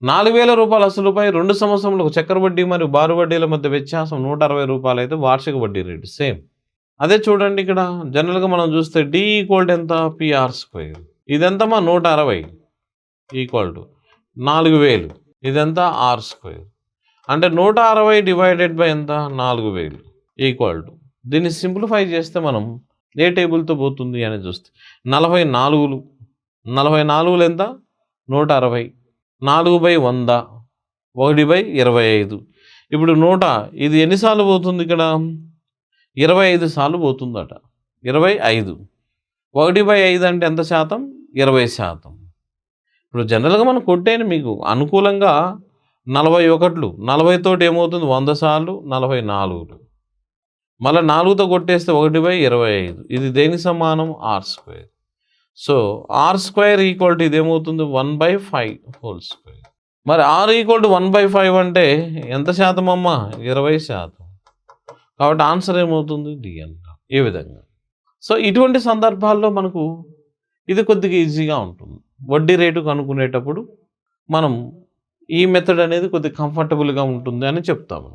రూ. 4,000 అసలుపై 2 సంవత్సరములకు చక్ర వడ్డీ మరియు బారు వడ్డీల మధ్య వ్యత్యాసం రూ. 160 అయితే వార్షిక వడ్డీ రేటు సేమ్. అదే చూడండి ఇక్కడ జనరల్గా మనం చూస్తే డి ఈక్వల్ టు ఎంత పిఆర్ స్క్వేర్. ఇదెంతమా 160 ఈక్వల్ టు 4,000 ఇదెంత ఆర్ స్క్వేర్. అంటే 160 డివైడెడ్ బై ఎంత 4,000 ఈక్వల్ టు దీన్ని సింప్లిఫై చేస్తే మనం ఏ టేబుల్తో పోతుంది అని చూస్తే 44 ఎంత 160 4/100 1/25. ఇప్పుడు ఇది ఎన్నిసార్లు పోతుంది ఇక్కడ 25 సార్లు పోతుందట. 25 1/5 అంటే ఎంత శాతం 20%. ఇప్పుడు జనరల్గా మనం కొట్టేని మీకు అనుకూలంగా 41 40 తోటి ఏమవుతుంది 100 సార్లు 44 మళ్ళీ 4తో కొట్టేస్తే 1/25. ఇది దేనికి సమానం r square. So r square equal to ఇదేమవుతుంది 1/5 హోల్ స్క్వేర్. మరి ఆర్ ఈక్వల్ టు 1/5 అంటే ఎంత శాతం అమ్మా 20%. కాబట్టి ఆన్సర్ ఏమవుతుంది డి అంటాం ఈ విధంగా. సో ఇటువంటి సందర్భాల్లో మనకు ఇది కొద్దిగా ఈజీగా ఉంటుంది. వడ్డీ రేటు కనుక్కునేటప్పుడు మనం ఈ మెథడ్ అనేది కొద్దిగా కంఫర్టబుల్గా ఉంటుంది అని చెప్తాము.